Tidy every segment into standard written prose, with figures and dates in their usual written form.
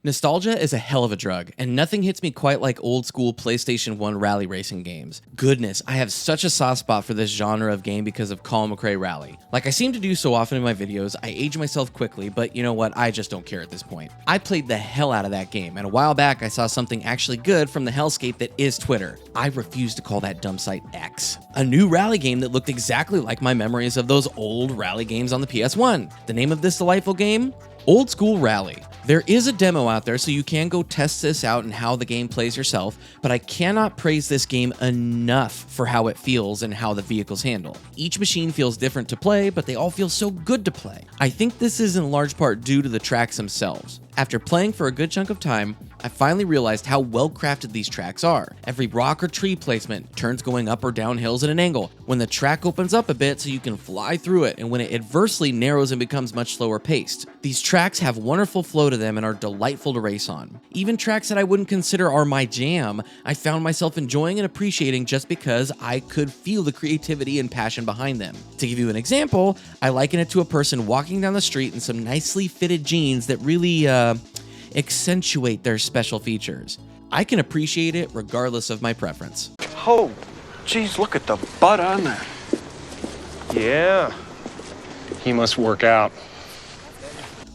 Nostalgia is a hell of a drug, and nothing hits me quite like old school PlayStation 1 rally racing games. Goodness, I have such a soft spot for this genre of game because of Colin McCrae Rally. Like I seem to do so often in my videos, I age myself quickly, but you know what, I just don't care at this point. I played the hell out of that game, and a while back I saw something actually good from the hellscape that is Twitter. I refuse to call that dumb site X. A new rally game that looked exactly like my memories of those old rally games on the PS1. The name of this delightful game? Old School Rally. There is a demo out there, so you can go test this out and how the game plays yourself, but I cannot praise this game enough for how it feels and how the vehicles handle. Each machine feels different to play, but they all feel so good to play. I think this is in large part due to the tracks themselves. After playing for a good chunk of time, I finally realized how well crafted these tracks are. Every rock or tree placement, turns going up or down hills at an angle, when the track opens up a bit so you can fly through it, and when it adversely narrows and becomes much slower paced. These tracks have wonderful flow to them and are delightful to race on. Even tracks that I wouldn't consider are my jam, I found myself enjoying and appreciating just because I could feel the creativity and passion behind them. To give you an example, I liken it to a person walking down the street in some nicely fitted jeans that really, accentuate their special features. I can appreciate it regardless of my preference. Oh, geez, look at the butt on that. Yeah, he must work out.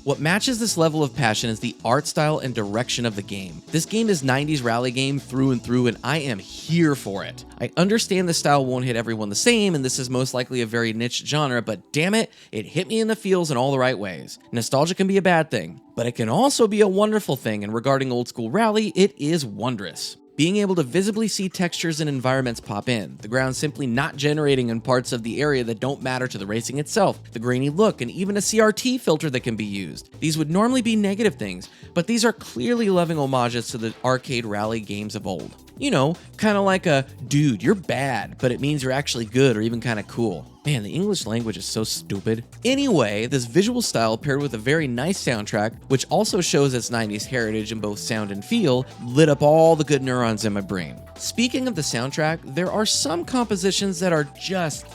What matches this level of passion is the art style and direction of the game. This game is 90s rally game through and through, and I am here for it. I understand the style won't hit everyone the same, and this is most likely a very niche genre, but damn it, it hit me in the feels in all the right ways. Nostalgia can be a bad thing, but it can also be a wonderful thing, and regarding Old School Rally, it is wondrous. Being able to visibly see textures and environments pop in, the ground simply not generating in parts of the area that don't matter to the racing itself, the grainy look, and even a CRT filter that can be used. These would normally be negative things, but these are clearly loving homages to the arcade rally games of old. You know, kind of like a, dude, you're bad, but it means you're actually good or even kind of cool. Man, the English language is so stupid. Anyway, this visual style paired with a very nice soundtrack, which also shows its 90s heritage in both sound and feel, lit up all the good neurons in my brain. Speaking of the soundtrack, there are some compositions that are just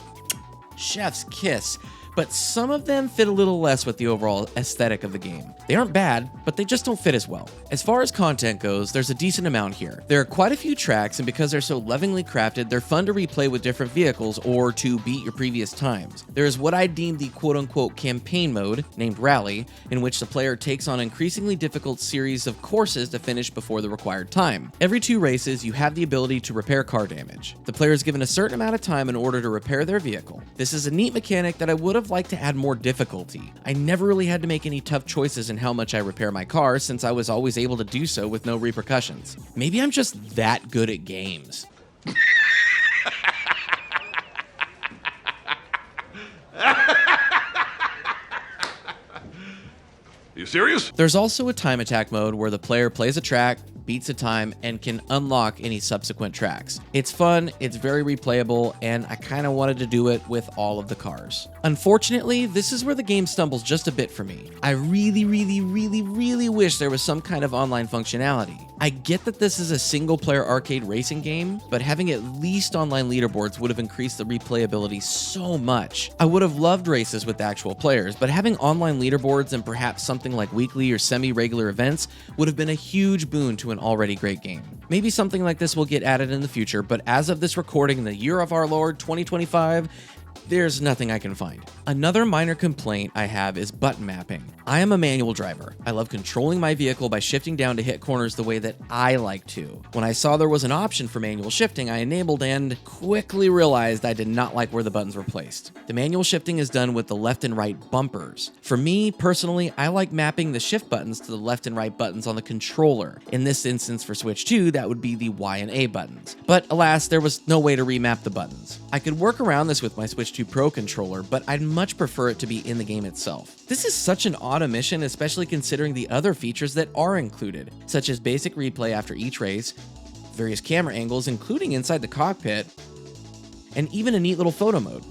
chef's kiss, but some of them fit a little less with the overall aesthetic of the game. They aren't bad, but they just don't fit as well. As far as content goes, there's a decent amount here. There are quite a few tracks, and because they're so lovingly crafted, they're fun to replay with different vehicles or to beat your previous times. There is what I deem the quote-unquote campaign mode, named Rally, in which the player takes on an increasingly difficult series of courses to finish before the required time. Every 2 races, you have the ability to repair car damage. The player is given a certain amount of time in order to repair their vehicle. This is a neat mechanic that I would have liked to add more difficulty. I never really had to make any tough choices in how much I repair my car since I was always able to do so with no repercussions. Maybe I'm just that good at games. You serious? There's also a time attack mode where the player plays a track, beats a time, and can unlock any subsequent tracks. It's fun, it's very replayable, and I kind of wanted to do it with all of the cars. Unfortunately, this is where the game stumbles just a bit for me. I really wish there was some kind of online functionality. I get that this is a single-player arcade racing game, but having at least online leaderboards would have increased the replayability so much. I would have loved races with actual players, but having online leaderboards and perhaps something like weekly or semi-regular events would have been a huge boon to an already great game. Maybe something like this will get added in the future, but as of this recording in the year of our Lord 2025, there's nothing I can find. Another minor complaint I have is button mapping. I am a manual driver. I love controlling my vehicle by shifting down to hit corners the way that I like to. When I saw there was an option for manual shifting, I enabled and quickly realized I did not like where the buttons were placed. The manual shifting is done with the left and right bumpers. For me, personally, I like mapping the shift buttons to the left and right buttons on the controller. In this instance for Switch 2, that would be the Y and A buttons. But alas, there was no way to remap the buttons. I could work around this with my Switch 2 Pro controller, but I'd much prefer it to be in the game itself. This is such an odd omission, especially considering the other features that are included, such as basic replay after each race, various camera angles including inside the cockpit, and even a neat little photo mode.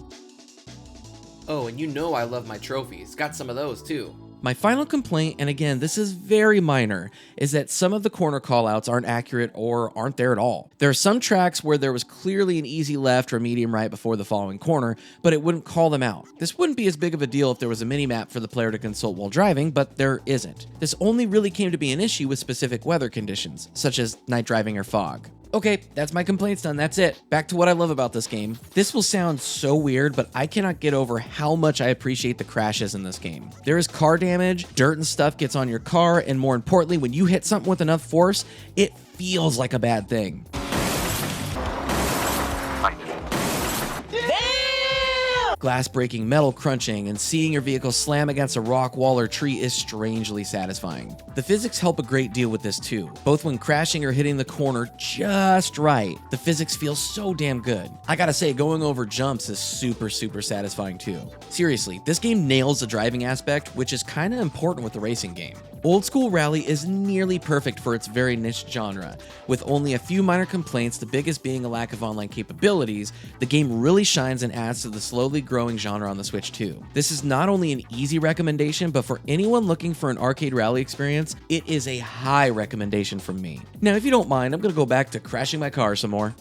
Oh, and you know I love my trophies. Got some of those too. My final complaint, and again, this is very minor, is that some of the corner callouts aren't accurate or aren't there at all. There are some tracks where there was clearly an easy left or medium right before the following corner, but it wouldn't call them out. This wouldn't be as big of a deal if there was a mini-map for the player to consult while driving, but there isn't. This only really came to be an issue with specific weather conditions, such as night driving or fog. Okay, that's my complaints done, that's it. Back to what I love about this game. This will sound so weird, but I cannot get over how much I appreciate the crashes in this game. There is car damage, dirt and stuff gets on your car, and more importantly, when you hit something with enough force, it feels like a bad thing. Glass breaking, metal crunching, and seeing your vehicle slam against a rock, wall, or tree is strangely satisfying. The physics help a great deal with this too, both when crashing or hitting the corner just right. The physics feel so damn good. I gotta say, going over jumps is super satisfying too. Seriously, this game nails the driving aspect, which is kinda important with the racing game. Old School Rally is nearly perfect for its very niche genre. With only a few minor complaints, the biggest being a lack of online capabilities, the game really shines and adds to the slowly growing genre on the Switch too. This is not only an easy recommendation, but for anyone looking for an arcade rally experience, it is a high recommendation from me. Now, if you don't mind, I'm gonna go back to crashing my car some more.